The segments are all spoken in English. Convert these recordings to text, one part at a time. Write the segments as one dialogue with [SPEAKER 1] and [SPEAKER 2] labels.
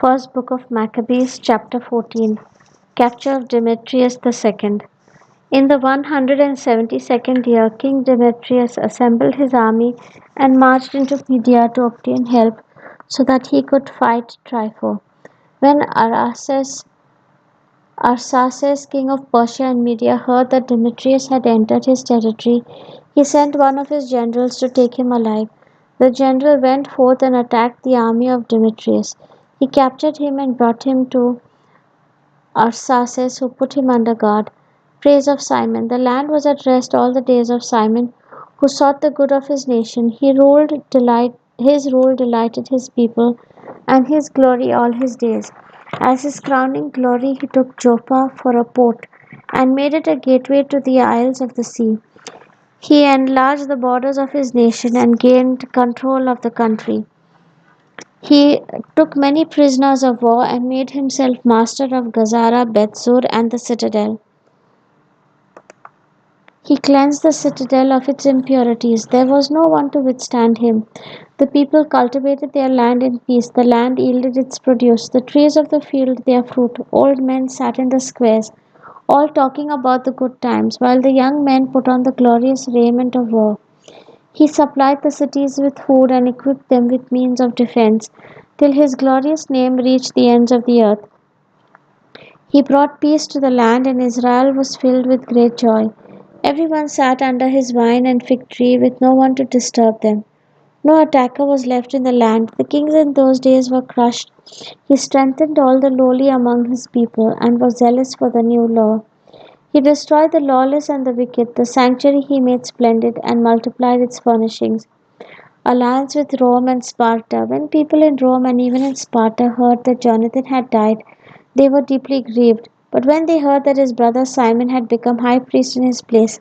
[SPEAKER 1] First book of Maccabees, chapter 14. Capture of Demetrius II. In the 172nd year, King Demetrius assembled his army and marched into Media to obtain help so that he could fight Trypho. When Arsaces, king of Persia and Media, heard that Demetrius had entered his territory, he sent one of his generals to take him alive. The general went forth and attacked the army of Demetrius. He captured him and brought him to Arsaces, who put him under guard. Praise of Simon. The land was at rest all the days of Simon, who sought the good of his nation. His rule delighted his people, and his glory all his days. As his crowning glory, he took Joppa for a port, and made it a gateway to the isles of the sea. He enlarged the borders of his nation and gained control of the country. He took many prisoners of war and made himself master of Gazara, Bethzur, and the citadel. He cleansed the citadel of its impurities. There was no one to withstand him. The people cultivated their land in peace. The land yielded its produce. The trees of the field their fruit. Old men sat in the squares, all talking about the good times, while the young men put on the glorious raiment of war. He supplied the cities with food and equipped them with means of defense, till his glorious name reached the ends of the earth. He brought peace to the land, and Israel was filled with great joy. Everyone sat under his vine and fig tree with no one to disturb them. No attacker was left in the land. The kings in those days were crushed. He strengthened all the lowly among his people and was zealous for the new law. He destroyed the lawless and the wicked. The sanctuary he made splendid and multiplied its furnishings. Alliance with Rome and Sparta. When people in Rome and even in Sparta heard that Jonathan had died, they were deeply grieved. But when they heard that his brother Simon had become high priest in his place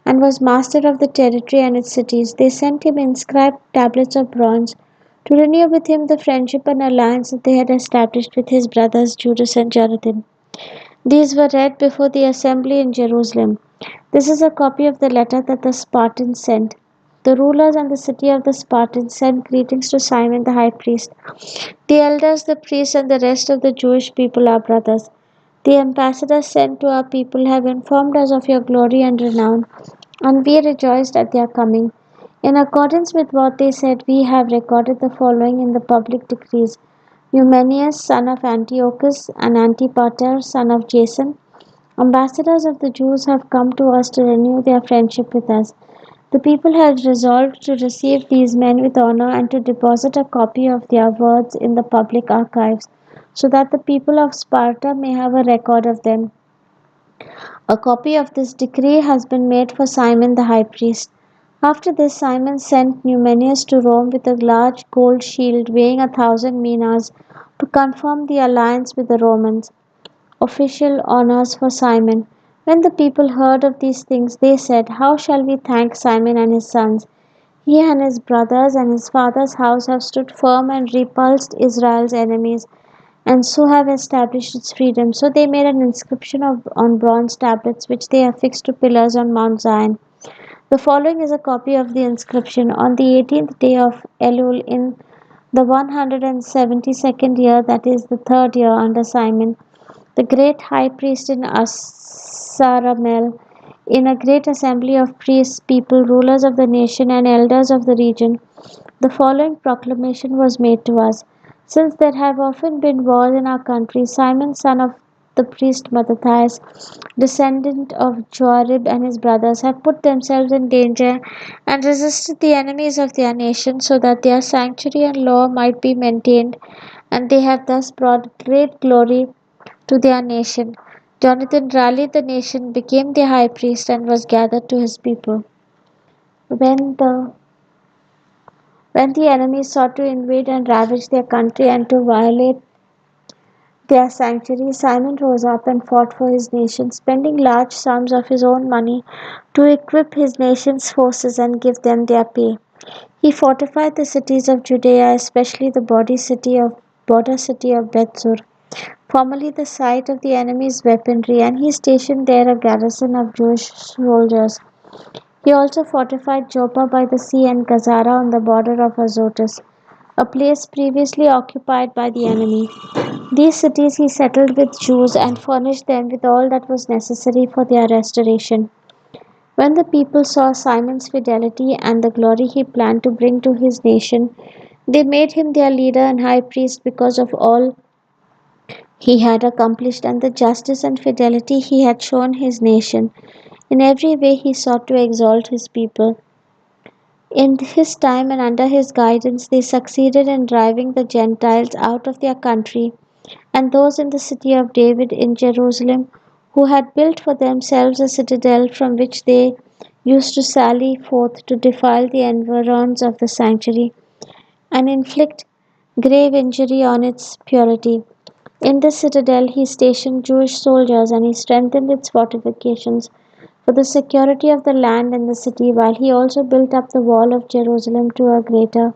[SPEAKER 1] and was master of the territory and its cities, they sent him inscribed tablets of bronze to renew with him the friendship and alliance that they had established with his brothers Judas and Jonathan. These were read before the assembly in Jerusalem. This is a copy of the letter that the Spartans sent. The rulers and the city of the Spartans sent greetings to Simon the high priest. The elders, the priests, and the rest of the Jewish people are brothers. The ambassadors sent to our people have informed us of your glory and renown, and we rejoiced at their coming. In accordance with what they said, we have recorded the following in the public decrees. Eumenius, son of Antiochus, and Antipater, son of Jason, ambassadors of the Jews, have come to us to renew their friendship with us. The people had resolved to receive these men with honor and to deposit a copy of their words in the public archives, so that the people of Sparta may have a record of them. A copy of this decree has been made for Simon the high priest. After this, Simon sent Numenius to Rome with a large gold shield weighing 1,000 minas to confirm the alliance with the Romans. Official honors for Simon. When the people heard of these things, they said, "How shall we thank Simon and his sons? He and his brothers and his father's house have stood firm and repulsed Israel's enemies, and so have established its freedom." So they made an inscription on bronze tablets, which they affixed to pillars on Mount Zion. The following is a copy of the inscription. On the 18th day of Elul in the 172nd year, that is the third year under Simon, the great high priest in Asaramel, in a great assembly of priests, people, rulers of the nation, and elders of the region, the following proclamation was made to us. Since there have often been wars in our country, Simon, son of the priest Mattathias, descendant of Joarib, and his brothers have put themselves in danger and resisted the enemies of their nation, so that their sanctuary and law might be maintained, and they have thus brought great glory to their nation. Jonathan rallied the nation, became their high priest, and was gathered to his people. When the when the enemy sought to invade and ravage their country and to violate their sanctuary, Simon rose up and fought for his nation, spending large sums of his own money to equip his nation's forces and give them their pay. He fortified the cities of Judea, especially the border city of Bethzur, formerly the site of the enemy's weaponry, and he stationed there a garrison of Jewish soldiers. He also fortified Joppa by the sea and Gazara on the border of Azotus. a place previously occupied by the enemy. These cities he settled with Jews and furnished them with all that was necessary for their restoration. When the people saw Simon's fidelity and the glory he planned to bring to his nation, they made him their leader and high priest because of all he had accomplished and the justice and fidelity he had shown his nation. In every way he sought to exalt his people. In his time and under his guidance, they succeeded in driving the Gentiles out of their country, and those in the city of David in Jerusalem, who had built for themselves a citadel from which they used to sally forth to defile the environs of the sanctuary and inflict grave injury on its purity. In the citadel he stationed Jewish soldiers and he strengthened its fortifications for the security of the land and the city, while he also built up the wall of Jerusalem to a greater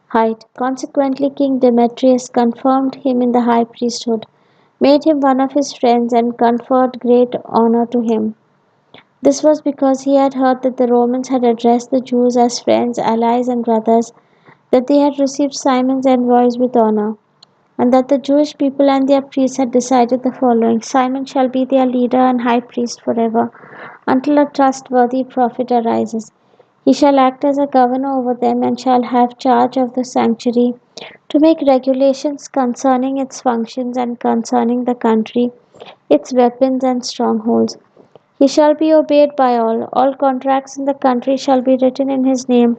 [SPEAKER 1] height. Consequently, King Demetrius confirmed him in the high priesthood, made him one of his friends, and conferred great honor to him. This was because he had heard that the Romans had addressed the Jews as friends, allies, and brothers, that they had received Simon's envoys with honor, and that the Jewish people and their priests had decided the following: Simon shall be their leader and high priest forever, until a trustworthy prophet arises. He shall act as a governor over them and shall have charge of the sanctuary to make regulations concerning its functions and concerning the country, its weapons and strongholds. He shall be obeyed by all. All contracts in the country shall be written in his name,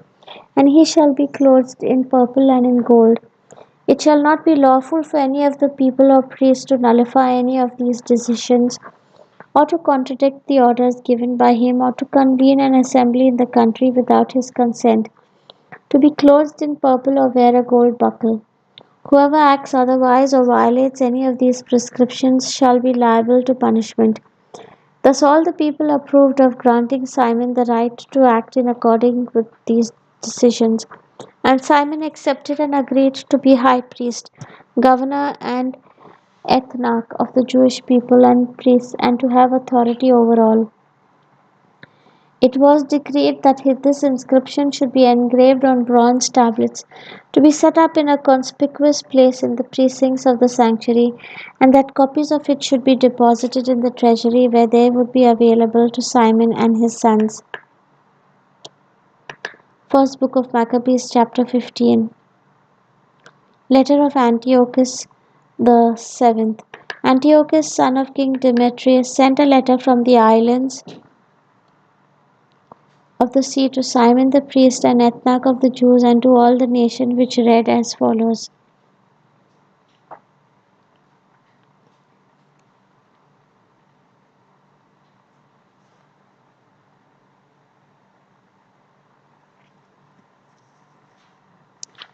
[SPEAKER 1] and he shall be clothed in purple and in gold. It shall not be lawful for any of the people or priests to nullify any of these decisions, or to contradict the orders given by him, or to convene an assembly in the country without his consent, to be clothed in purple or wear a gold buckle. Whoever acts otherwise or violates any of these prescriptions shall be liable to punishment. Thus all the people approved of granting Simon the right to act in accordance with these decisions. And Simon accepted and agreed to be high priest, governor, and ethnarch of the Jewish people and priests, and to have authority over all. It was decreed that this inscription should be engraved on bronze tablets, to be set up in a conspicuous place in the precincts of the sanctuary, and that copies of it should be deposited in the treasury, where they would be available to Simon and his sons. First book of Maccabees, chapter 15. Letter of Antiochus the seventh. Antiochus, son of King Demetrius, sent a letter from the islands of the sea to Simon the priest and ethnarch of the Jews, and to all the nation, which read as follows: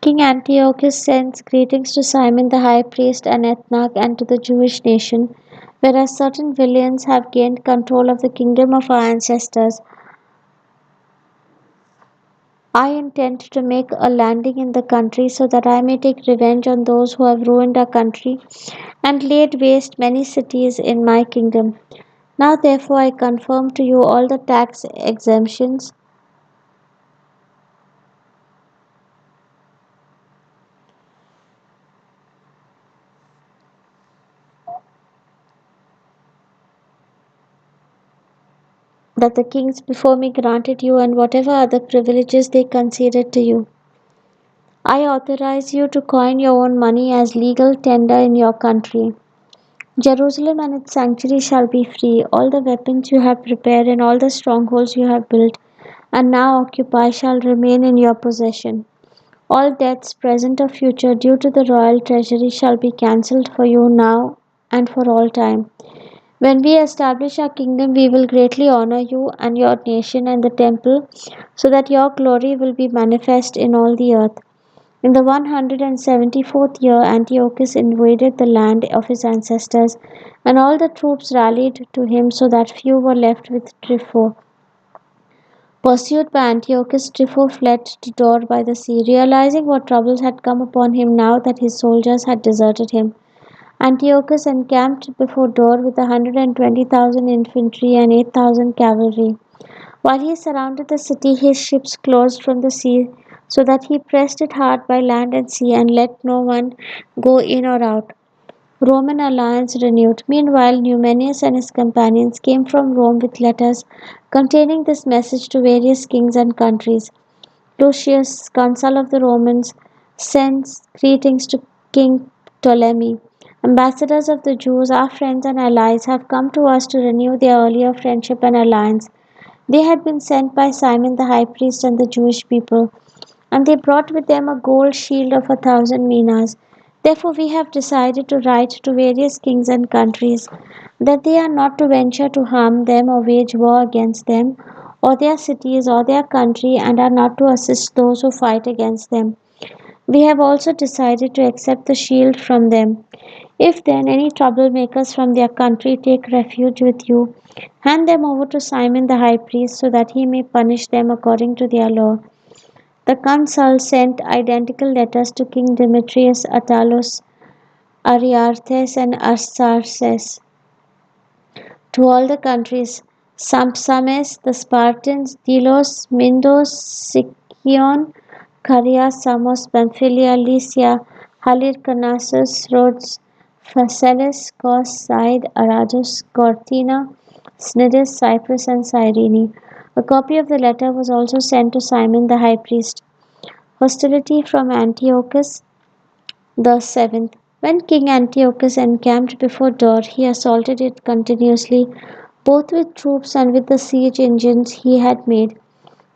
[SPEAKER 1] King Antiochus sends greetings to Simon the high priest and ethnarch, and to the Jewish nation. Whereas certain villains have gained control of the kingdom of our ancestors, I intend to make a landing in the country, so that I may take revenge on those who have ruined our country and laid waste many cities in my kingdom. Now therefore I confirm to you all the tax exemptions that the kings before me granted you, and whatever other privileges they conceded to you. I authorize you to coin your own money as legal tender in your country. Jerusalem and its sanctuary shall be free. All the weapons you have prepared and all the strongholds you have built and now occupy shall remain in your possession. All debts, present or future, due to the royal treasury shall be cancelled for you now and for all time. When we establish our kingdom, we will greatly honor you and your nation and the temple, so that your glory will be manifest in all the earth. In the 174th year, Antiochus invaded the land of his ancestors, and all the troops rallied to him, so that few were left with Trypho. Pursued by Antiochus, Trypho fled to Dor by the sea, realizing what troubles had come upon him now that his soldiers had deserted him. Antiochus encamped before Dor with 120,000 infantry and 8,000 cavalry. While he surrounded the city, his ships closed from the sea, so that he pressed it hard by land and sea and let no one go in or out. Roman alliance renewed. Meanwhile, Numenius and his companions came from Rome with letters containing this message to various kings and countries. Lucius, consul of the Romans, sends greetings to King Ptolemy. Ambassadors of the Jews, our friends and allies, have come to us to renew their earlier friendship and alliance. They had been sent by Simon the high priest and the Jewish people, and they brought with them a gold shield of 1,000 minas. Therefore, we have decided to write to various kings and countries that they are not to venture to harm them or wage war against them, or their cities or their country, and are not to assist those who fight against them. We have also decided to accept the shield from them. If then any troublemakers from their country take refuge with you, hand them over to Simon the high priest so that he may punish them according to their law. The consul sent identical letters to King Demetrius, Attalos, Ariarthes, and Arsaces, to all the countries: Sampsames, the Spartans, Delos, Mindos, Sicyon, Caria, Samos, Pamphylia, Lycia, Halicarnassus, Rhodes, Phaselis, Kos, Side, Aradus, Cortina, Snidus, Cyprus, and Cyrene. A copy of the letter was also sent to Simon the high priest. Hostility from Antiochus the seventh. When King Antiochus encamped before Dor, he assaulted it continuously, both with troops and with the siege engines he had made.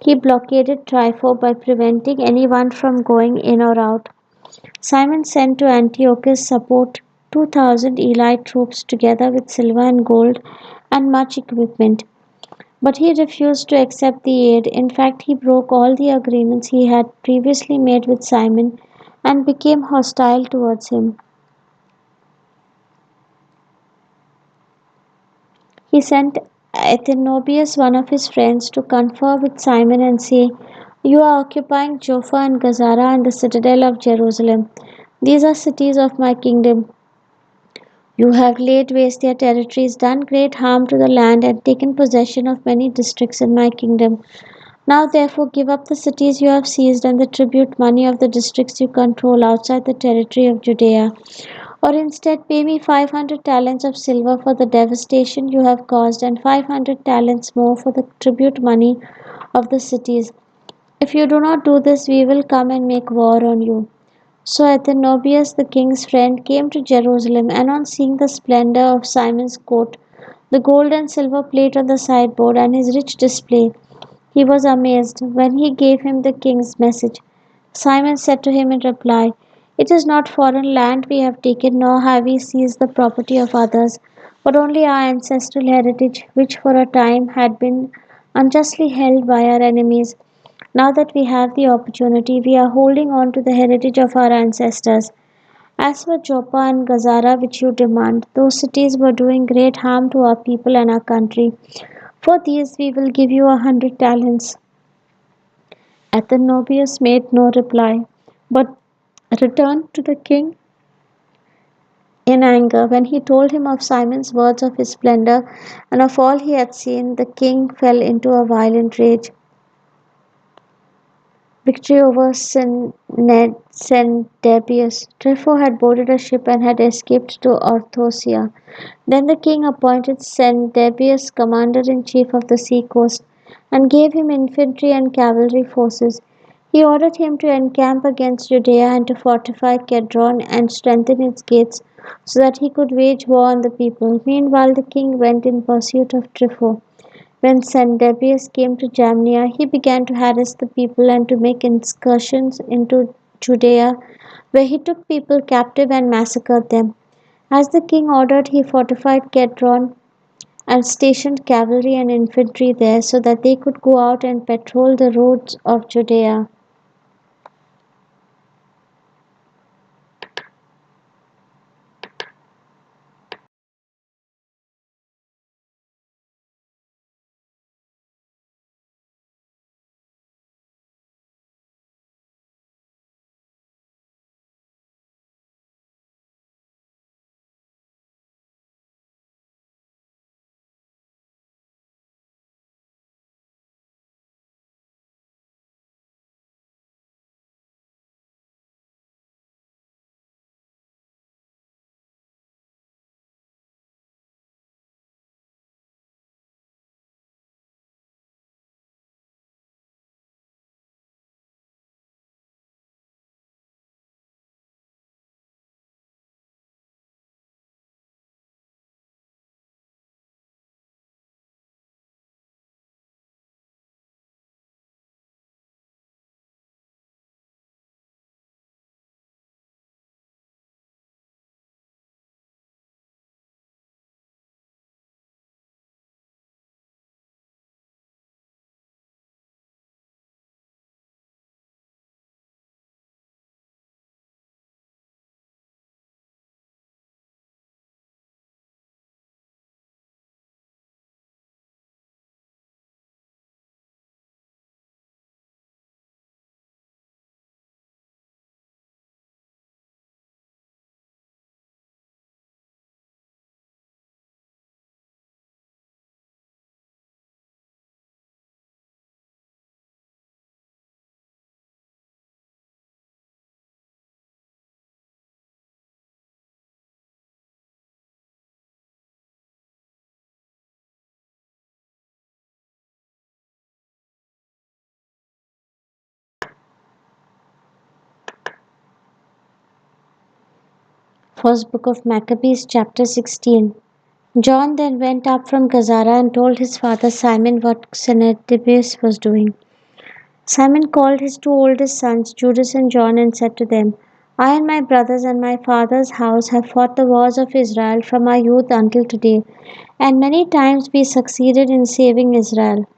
[SPEAKER 1] He blockaded Trypho by preventing anyone from going in or out. Simon sent to Antiochus support 2,000 elite troops together with silver and gold and much equipment. But he refused to accept the aid. In fact, he broke all the agreements he had previously made with Simon and became hostile towards him. He sent Athenobius, one of his friends, to confer with Simon and say, "You are occupying Joppa and Gazara and the citadel of Jerusalem. These are cities of my kingdom. You have laid waste their territories, done great harm to the land, and taken possession of many districts in my kingdom. Now therefore give up the cities you have seized and the tribute money of the districts you control outside the territory of Judea. Or instead pay me 500 talents of silver for the devastation you have caused, and 500 talents more for the tribute money of the cities. If you do not do this, we will come and make war on you." So Athenobius, the king's friend, came to Jerusalem, and on seeing the splendor of Simon's court, the gold and silver plate on the sideboard, and his rich display, he was amazed. When he gave him the king's message, Simon said to him in reply, "It is not foreign land we have taken, nor have we seized the property of others, but only our ancestral heritage, which for a time had been unjustly held by our enemies. Now that we have the opportunity, we are holding on to the heritage of our ancestors. As for Joppa and Gazara, which you demand, those cities were doing great harm to our people and our country. For these we will give you 100 talents." Athenobius made no reply, but returned to the king in anger. When he told him of Simon's words of his splendor and of all he had seen, the king fell into a violent rage. Victory over Sendebius. Trypho had boarded a ship and had escaped to Orthosia. Then the king appointed Sendebius commander-in-chief of the sea-coast, and gave him infantry and cavalry forces. He ordered him to encamp against Judea and to fortify Kedron and strengthen its gates, so that he could wage war on the people. Meanwhile the king went in pursuit of Trypho. When Sendebius came to Jamnia, he began to harass the people and to make incursions into Judea, where he took people captive and massacred them. As the king ordered, he fortified Kedron and stationed cavalry and infantry there so that they could go out and patrol the roads of Judea. First book of Maccabees, chapter 16. John then went up from Gazara and told his father Simon what Sennacherib was doing. Simon called his two oldest sons, Judas and John, and said to them, I and my brothers and my father's house have fought the wars of Israel from our youth until today, and many times we succeeded in saving Israel.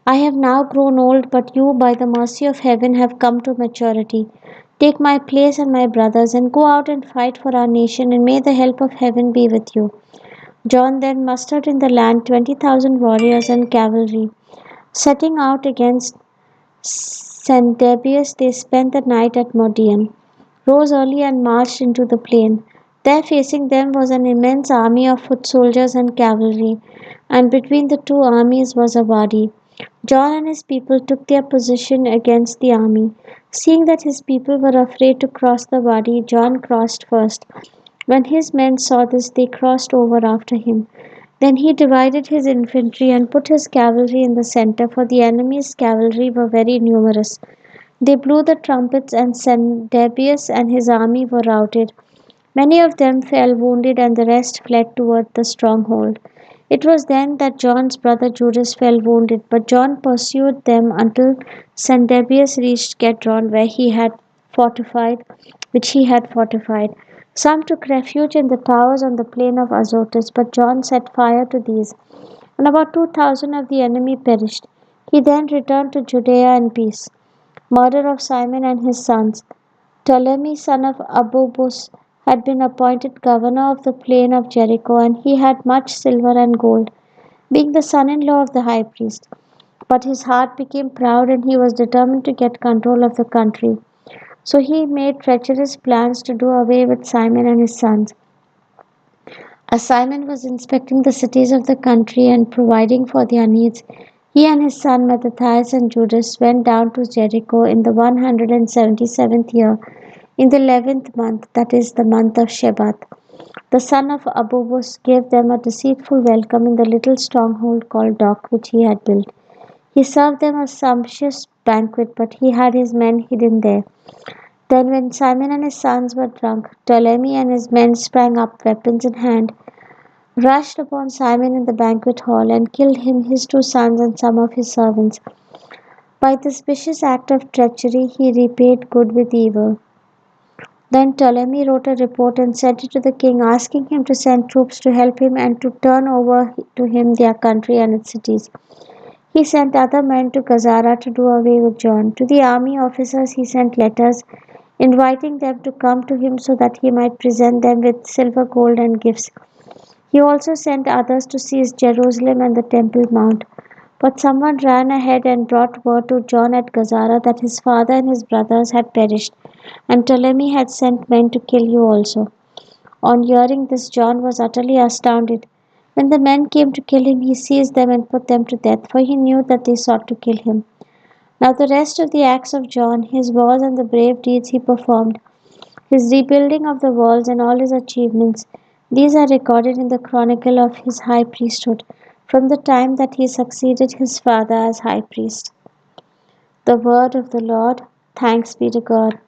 [SPEAKER 1] I have now grown old, but you, by the mercy of heaven, have come to maturity. Take my place and my brothers, and go out and fight for our nation, and may the help of heaven be with you. John then mustered in the land 20,000 warriors and cavalry. Setting out against Sandabius, they spent the night at Modian, rose early and marched into the plain. There facing them was an immense army of foot soldiers and cavalry, and between the two armies was a wadi. John and his people took their position against the army. Seeing that his people were afraid to cross the wadi, John crossed first. When his men saw this, they crossed over after him. Then he divided his infantry and put his cavalry in the center, for the enemy's cavalry were very numerous. They blew the trumpets, and Sendabius and his army were routed. Many of them fell wounded, and the rest fled toward the stronghold. It was then that John's brother Judas fell wounded, but John pursued them until Sendabius reached Kedron, which he had fortified. Some took refuge in the towers on the plain of Azotus, but John set fire to these, and about 2,000 of the enemy perished. He then returned to Judea in peace. Murder of Simon and his sons. Ptolemy, son of Abubus, had been appointed governor of the plain of Jericho, and he had much silver and gold, being the son-in-law of the high priest. But his heart became proud, and he was determined to get control of the country. So he made treacherous plans to do away with Simon and his sons. As Simon was inspecting the cities of the country and providing for their needs, he and his son Mattathias and Judas went down to Jericho in the 177th year, in the 11th month, that is, the month of Shebat. The son of Abubus gave them a deceitful welcome in the little stronghold called Dock, which he had built. He served them a sumptuous banquet, but he had his men hidden there. Then, when Simon and his sons were drunk, Ptolemy and his men sprang up, weapons in hand, rushed upon Simon in the banquet hall, and killed him, his two sons, and some of his servants. By this vicious act of treachery, he repaid good with evil. Then Ptolemy wrote a report and sent it to the king, asking him to send troops to help him and to turn over to him their country and its cities. He sent other men to Gazara to do away with John. To the army officers he sent letters, inviting them to come to him so that he might present them with silver, gold, and gifts. He also sent others to seize Jerusalem and the Temple Mount. But someone ran ahead and brought word to John at Gazara that his father and his brothers had perished, and Ptolemy had sent men to kill you also. On hearing this, John was utterly astounded. When the men came to kill him, he seized them and put them to death, for he knew that they sought to kill him. Now the rest of the acts of John, his wars and the brave deeds he performed, his rebuilding of the walls and all his achievements, these are recorded in the chronicle of his high priesthood, from the time that he succeeded his father as high priest. The word of the Lord. Thanks be to God.